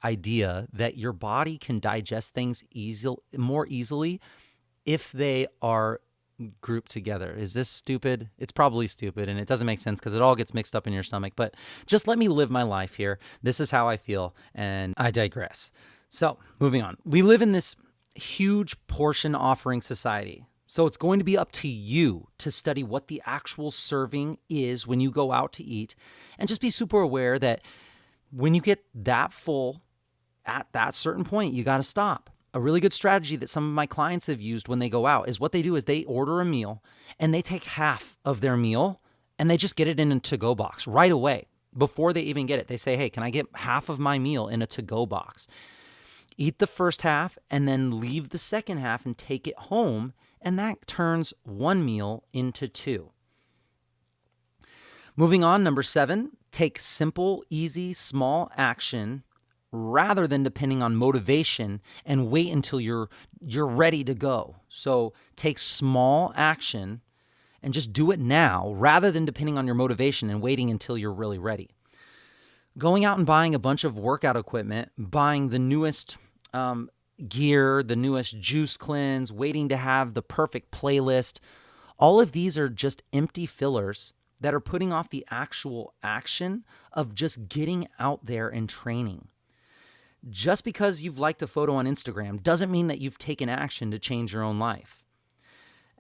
idea that your body can digest things more easily if they are grouped together. Is this stupid? It's probably stupid, and it doesn't make sense because it all gets mixed up in your stomach. But just let me live my life here. This is how I feel, and I digress. So moving on, we live in this huge portion offering society. So it's going to be up to you to study what the actual serving is when you go out to eat, and just be super aware that when you get that full at that certain point, you got to stop. A really good strategy that some of my clients have used when they go out is what they do is they order a meal and they take half of their meal and they just get it in a to-go box right away before they even get it. They say, hey, can I get half of my meal in a to-go box? Eat the first half and then leave the second half and take it home. And that turns one meal into 2. Moving on, number 7, take simple, easy, small action rather than depending on motivation and wait until you're ready to go. So take small action and just do it now rather than depending on your motivation and waiting until you're really ready. Going out and buying a bunch of workout equipment, buying the newest gear, the newest juice cleanse, waiting to have the perfect playlist, all of these are just empty fillers that are putting off the actual action of just getting out there and training. Just because you've liked a photo on Instagram doesn't mean that you've taken action to change your own life.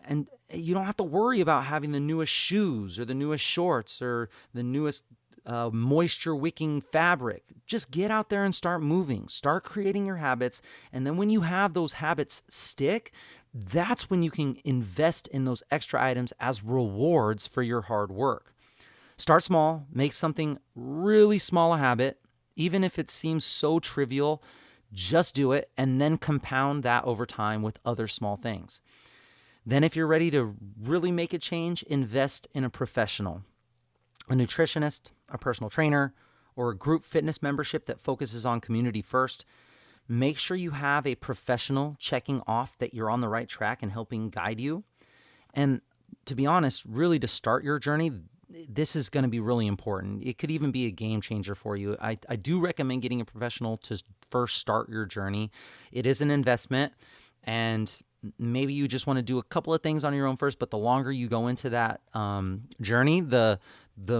And you don't have to worry about having the newest shoes or the newest shorts or the newest moisture wicking fabric. Just get out there and start moving. Start creating your habits. And then when you have those habits stick, that's when you can invest in those extra items as rewards for your hard work. Start small. Make something really small a habit. Even if it seems so trivial, just do it and then compound that over time with other small things. Then if you're ready to really make a change, invest in a professional, a nutritionist, a personal trainer, or a group fitness membership that focuses on community first. Make sure you have a professional checking off that you're on the right track and helping guide you. And to be honest, really to start your journey, this is going to be really important. It could even be a game changer for you. I do recommend getting a professional to first start your journey. It is an investment, and maybe you just want to do a couple of things on your own first, but the longer you go into that journey, the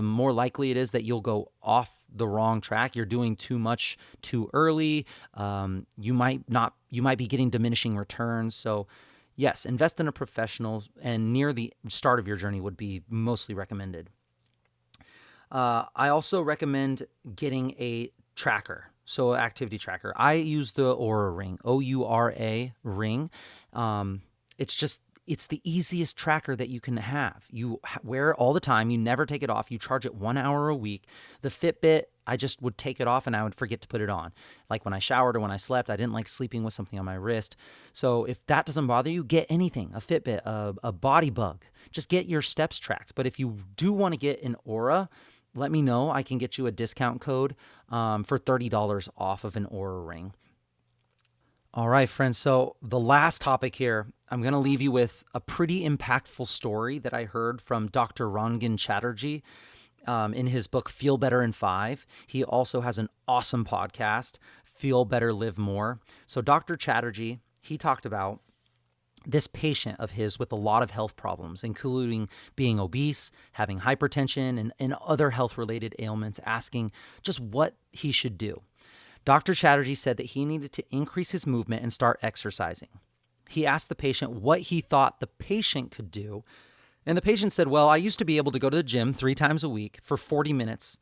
more likely it is that you'll go off the wrong track. You're doing too much too early. You might be getting diminishing returns. So yes, invest in a professional, and near the start of your journey would be mostly recommended. I also recommend getting a tracker. So activity tracker. I use the Oura ring, O-U-R-A ring. It's the easiest tracker that you can have. You wear it all the time. You never take it off. You charge it 1 hour a week. The Fitbit, I just would take it off and I would forget to put it on. Like when I showered or when I slept, I didn't like sleeping with something on my wrist. So if that doesn't bother you, get anything, a Fitbit, a body bug. Just get your steps tracked. But if you do want to get an Oura, let me know. I can get you a discount code for $30 off of an Oura ring. All right, friends. So the last topic here, I'm going to leave you with a pretty impactful story that I heard from Dr. Rangan Chatterjee in his book, Feel Better in 5. He also has an awesome podcast, Feel Better, Live More. So Dr. Chatterjee, he talked about this patient of his with a lot of health problems, including being obese, having hypertension, and other health-related ailments, asking just what he should do. Dr. Chatterjee said that he needed to increase his movement and start exercising. He asked the patient what he thought the patient could do, and the patient said, well, I used to be able to go to the gym 3 times a week for 40 minutes.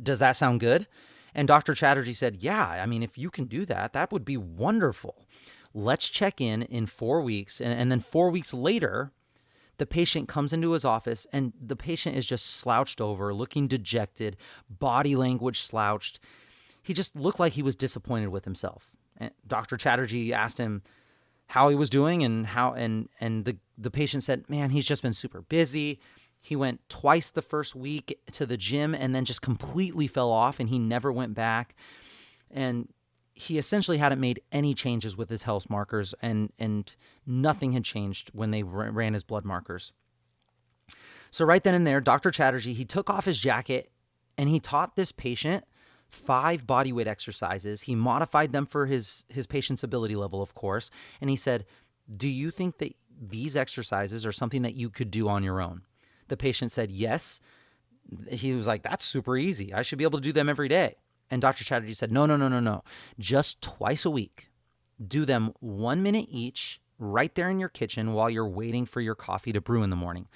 Does that sound good? And Dr. Chatterjee said, yeah, I mean, if you can do that, that would be wonderful. Let's check in 4 weeks. And then 4 weeks later, the patient comes into his office and the patient is just slouched over, looking dejected, body language slouched. He just looked like he was disappointed with himself. And Dr. Chatterjee asked him how he was doing and the patient said, man, he's just been super busy. He went twice the first week to the gym and then just completely fell off and he never went back. And he essentially hadn't made any changes with his health markers and nothing had changed when they ran his blood markers. So right then and there, Dr. Chatterjee, he took off his jacket and he taught this patient 5 bodyweight exercises. He modified them for his patient's ability level, of course. And he said, do you think that these exercises are something that you could do on your own? The patient said, yes. He was like, that's super easy. I should be able to do them every day. And Dr. Chatterjee said, no. Just twice a week. Do them 1 minute each right there in your kitchen while you're waiting for your coffee to brew in the morning.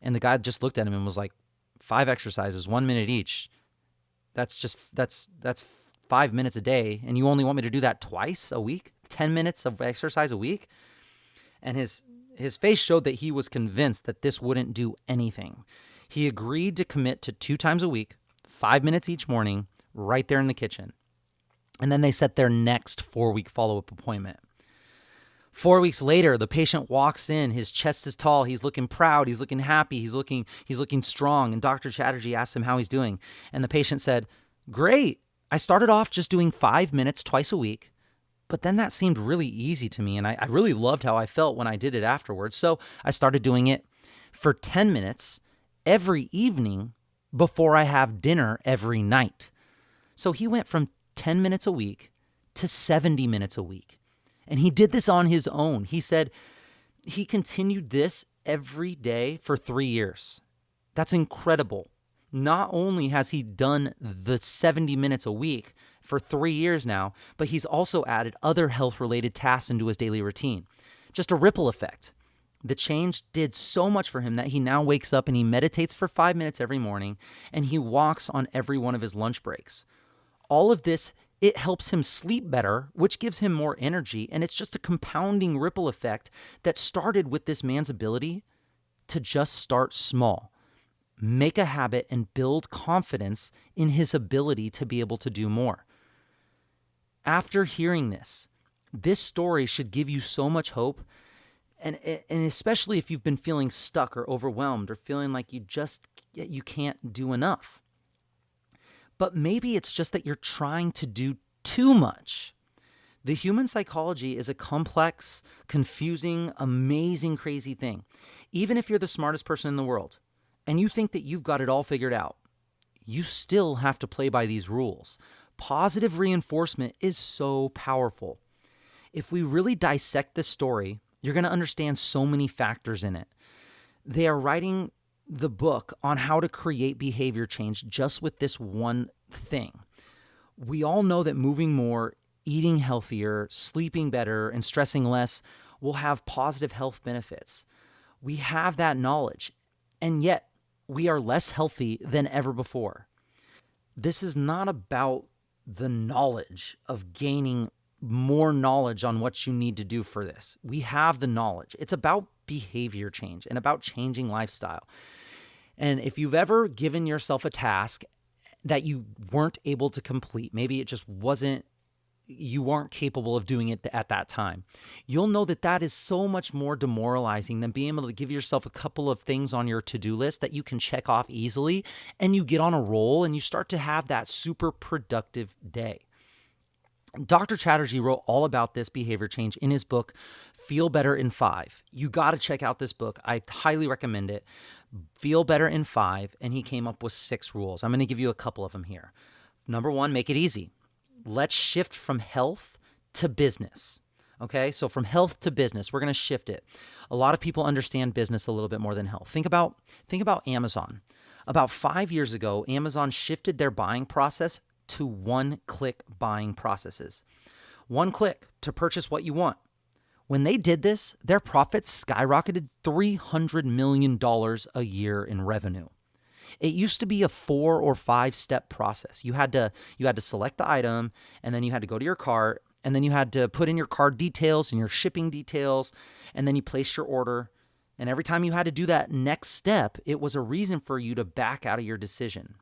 And the guy just looked at him and was like, 5 exercises, 1 minute each. That's 5 minutes a day. And you only want me to do that twice a week? 10 minutes of exercise a week? And his face showed that he was convinced that this wouldn't do anything. He agreed to commit to 2 times a week, 5 minutes each morning, right there in the kitchen. And then they set their next 4-week follow-up appointment. 4 weeks later, the patient walks in. His chest is tall. He's looking proud. He's looking happy. He's looking strong. And Dr. Chatterjee asks him how he's doing. And the patient said, great. I started off just doing 5 minutes twice a week, but then that seemed really easy to me, and I really loved how I felt when I did it afterwards. So I started doing it for 10 minutes every evening before I have dinner every night. So he went from 10 minutes a week to 70 minutes a week. And he did this on his own. He said he continued this every day for 3 years. That's incredible. Not only has he done the 70 minutes a week for 3 years now, but he's also added other health-related tasks into his daily routine. Just a ripple effect. The change did so much for him that he now wakes up and he meditates for 5 minutes every morning, and he walks on every one of his lunch breaks. All of this, it helps him sleep better, which gives him more energy, and it's just a compounding ripple effect that started with this man's ability to just start small, make a habit, and build confidence in his ability to be able to do more. After hearing this story should give you so much hope, and especially if you've been feeling stuck or overwhelmed or feeling like you can't do enough. But maybe it's just that you're trying to do too much. The human psychology is a complex, confusing, amazing, crazy thing. Even if you're the smartest person in the world and you think that you've got it all figured out, you still have to play by these rules. Positive reinforcement is so powerful. If we really dissect this story, you're going to understand so many factors in it. They are writing the book on how to create behavior change just with this one thing. We all know that moving more, eating healthier, sleeping better, and stressing less will have positive health benefits. We have that knowledge, and yet we are less healthy than ever before. This is not about the knowledge of gaining more knowledge on what you need to do for this. We have the knowledge. It's about behavior change and about changing lifestyle. And if you've ever given yourself a task that you weren't able to complete, maybe it just wasn't, you weren't capable of doing it at that time, you'll know that that is so much more demoralizing than being able to give yourself a couple of things on your to-do list that you can check off easily, and you get on a roll and you start to have that super productive day. Dr. Chatterjee wrote all about this behavior change in his book, Feel Better in 5. You got to check out this book. I highly recommend it. Feel Better in 5, and he came up with 6 rules. I'm going to give you a couple of them here. Number 1, make it easy. Let's shift from health to business. Okay, so from health to business, we're going to shift it. A lot of people understand business a little bit more than health. Think about Amazon. About 5 years ago, Amazon shifted their buying process to one-click buying processes. One click to purchase what you want. When they did this, their profits skyrocketed $300 million a year in revenue. It used to be a 4 or 5 step process. You had to select the item, and then you had to go to your cart, and then you had to put in your card details and your shipping details, and then you place your order. And every time you had to do that next step, it was a reason for you to back out of your decision.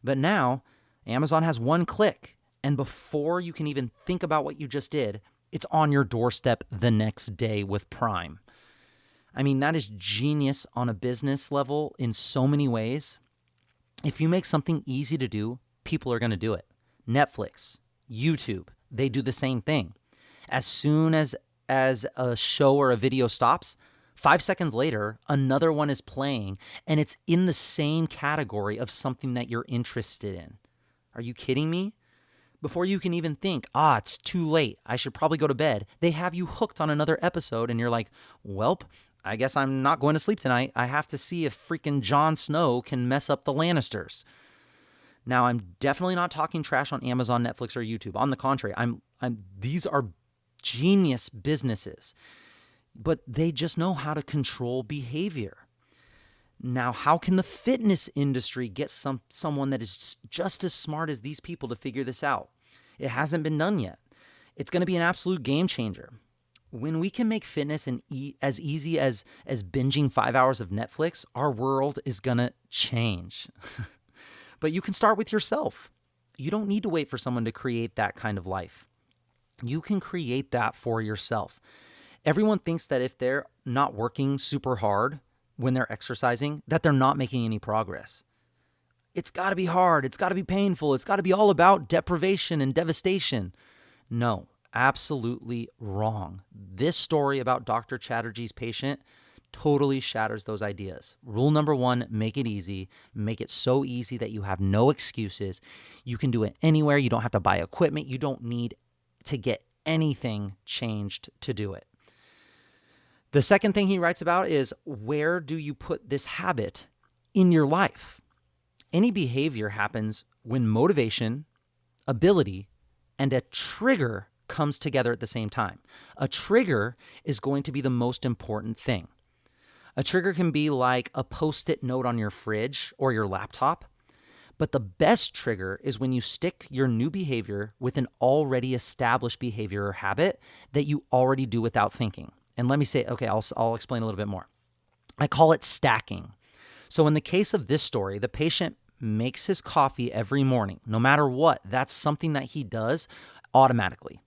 But now, Amazon has one click, and before you can even think about what you just did, it's on your doorstep the next day with Prime. I mean, that is genius on a business level in so many ways. If you make something easy to do, people are going to do it. Netflix, YouTube, they do the same thing. As soon as a show or a video stops, 5 seconds later, another one is playing, and it's in the same category of something that you're interested in. Are you kidding me? Before you can even think, it's too late, I should probably go to bed, they have you hooked on another episode, and you're like, welp, I guess I'm not going to sleep tonight. I have to see if freaking Jon Snow can mess up the Lannisters. Now, I'm definitely not talking trash on Amazon, Netflix, or YouTube. On the contrary, these are genius businesses, but they just know how to control behavior. Now, how can the fitness industry get someone that is just as smart as these people to figure this out? It hasn't been done yet. It's going to be an absolute game changer. When we can make fitness as easy as binging 5 hours of Netflix, our world is going to change. But you can start with yourself. You don't need to wait for someone to create that kind of life. You can create that for yourself. Everyone thinks that if they're not working super hard when they're exercising, that they're not making any progress. It's got to be hard. It's got to be painful. It's got to be all about deprivation and devastation. No, absolutely wrong. This story about Dr. Chatterjee's patient totally shatters those ideas. Rule number one, make it easy. Make it so easy that you have no excuses. You can do it anywhere. You don't have to buy equipment. You don't need to get anything changed to do it. The second thing he writes about is, where do you put this habit in your life? Any behavior happens when motivation, ability, and a trigger comes together at the same time. A trigger is going to be the most important thing. A trigger can be like a Post-it note on your fridge or your laptop, but the best trigger is when you stick your new behavior with an already established behavior or habit that you already do without thinking. And let me say, okay, I'll explain a little bit more. I call it stacking. So in the case of this story, the patient makes his coffee every morning, no matter what. That's something that he does automatically.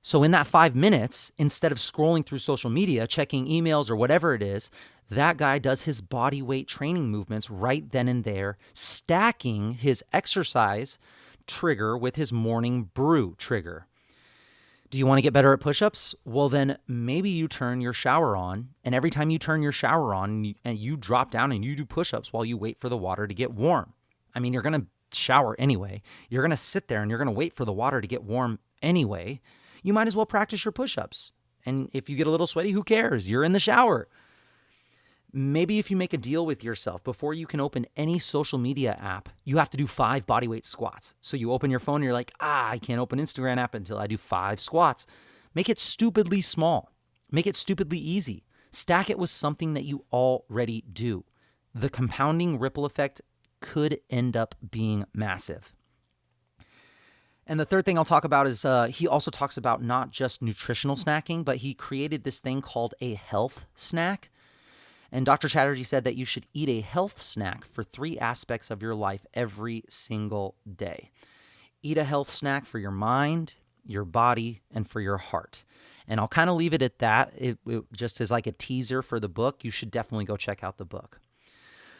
So in that 5 minutes, instead of scrolling through social media, checking emails or whatever it is, that guy does his body weight training movements right then and there, stacking his exercise trigger with his morning brew trigger. Do you want to get better at push-ups? Well, then maybe you turn your shower on, and every time you turn your shower on and you drop down and you do push-ups while you wait for the water to get warm. I mean, you're going to shower anyway. You're going to sit there and you're going to wait for the water to get warm anyway. You might as well practice your push-ups. And if you get a little sweaty, who cares? You're in the shower. Maybe if you make a deal with yourself, before you can open any social media app, you have to do 5 bodyweight squats. So you open your phone and you're like, I can't open Instagram app until I do 5 squats. Make it stupidly small. Make it stupidly easy. Stack it with something that you already do. The compounding ripple effect could end up being massive. And the third thing I'll talk about is he also talks about not just nutritional snacking, but he created this thing called a health snack. And Dr. Chatterjee said that you should eat a health snack for 3 aspects of your life every single day. Eat a health snack for your mind, your body, and for your heart. And I'll kind of leave it at that. It just as like a teaser for the book. You should definitely go check out the book.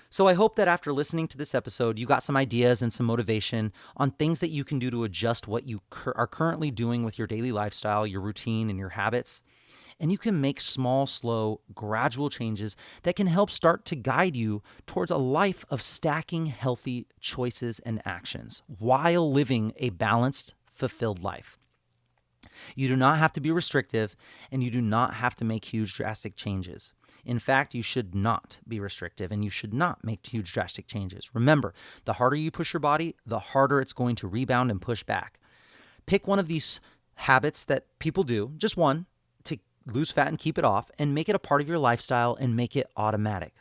So I hope that after listening to this episode, you got some ideas and some motivation on things that you can do to adjust what you are currently doing with your daily lifestyle, your routine, and your habits. And you can make small, slow, gradual changes that can help start to guide you towards a life of stacking healthy choices and actions while living a balanced, fulfilled life. You do not have to be restrictive, and you do not have to make huge, drastic changes. In fact, you should not be restrictive, and you should not make huge, drastic changes. Remember, the harder you push your body, the harder it's going to rebound and push back. Pick one of these habits that people do, just one, to lose fat and keep it off, and make it a part of your lifestyle and make it automatic.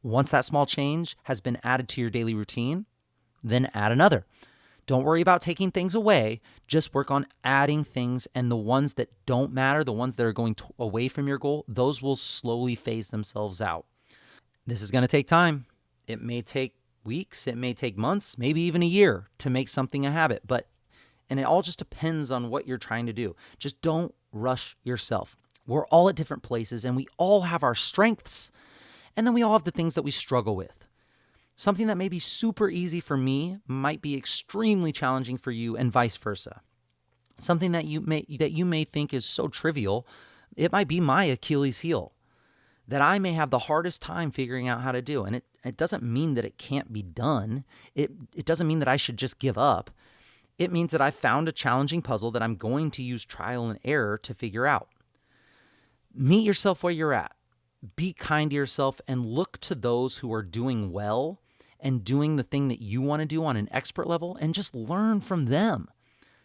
Once that small change has been added to your daily routine, then add another. Don't worry about taking things away. Just work on adding things, and the ones that don't matter, the ones that are going away from your goal, those will slowly phase themselves out. This is going to take time. It may take weeks, it may take months, maybe even a year to make something a habit, and it all just depends on what you're trying to do. Just don't rush yourself. We're all at different places, and we all have our strengths, and then we all have the things that we struggle with. Something that may be super easy for me might be extremely challenging for you, and vice versa. Something that you may think is so trivial, it might be my Achilles heel that I may have the hardest time figuring out how to do. And it doesn't mean that it can't be done. It doesn't mean that I should just give up. It means that I found a challenging puzzle that I'm going to use trial and error to figure out. Meet yourself where you're at. Be kind to yourself and look to those who are doing well and doing the thing that you want to do on an expert level, and just learn from them.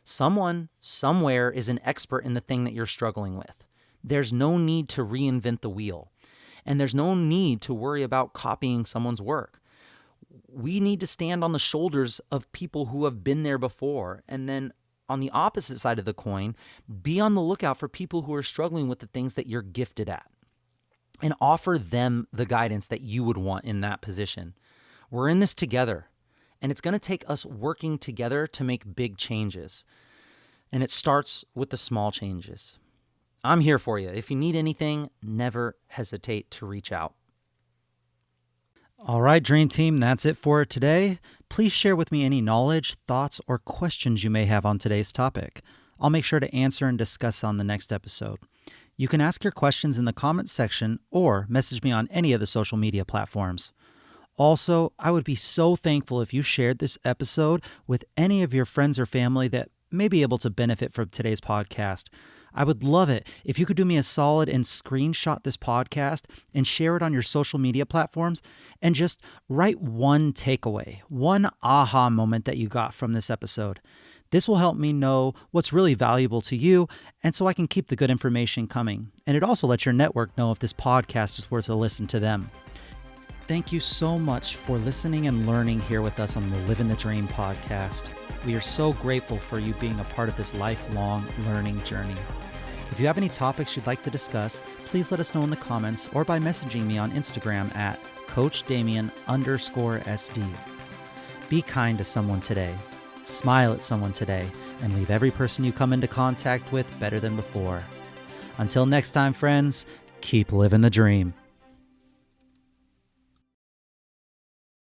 Someone, somewhere is an expert in the thing that you're struggling with. There's no need to reinvent the wheel, and there's no need to worry about copying someone's work. We need to stand on the shoulders of people who have been there before, and then on the opposite side of the coin, be on the lookout for people who are struggling with the things that you're gifted at, and offer them the guidance that you would want in that position. We're in this together, and it's going to take us working together to make big changes. And it starts with the small changes. I'm here for you. If you need anything, never hesitate to reach out. All right, Dream Team, that's it for today. Please share with me any knowledge, thoughts, or questions you may have on today's topic. I'll make sure to answer and discuss on the next episode. You can ask your questions in the comments section or message me on any of the social media platforms. Also, I would be so thankful if you shared this episode with any of your friends or family that may be able to benefit from today's podcast. I would love it if you could do me a solid and screenshot this podcast and share it on your social media platforms and just write one takeaway, one aha moment that you got from this episode. This will help me know what's really valuable to you, and so I can keep the good information coming. And it also lets your network know if this podcast is worth a listen to them. Thank you so much for listening and learning here with us on the Livin the Dream Podcast. We are so grateful for you being a part of this lifelong learning journey. If you have any topics you'd like to discuss, please let us know in the comments or by messaging me on Instagram at CoachDamien_SD. Be kind to someone today, smile at someone today, and leave every person you come into contact with better than before. Until next time, friends, keep living the dream.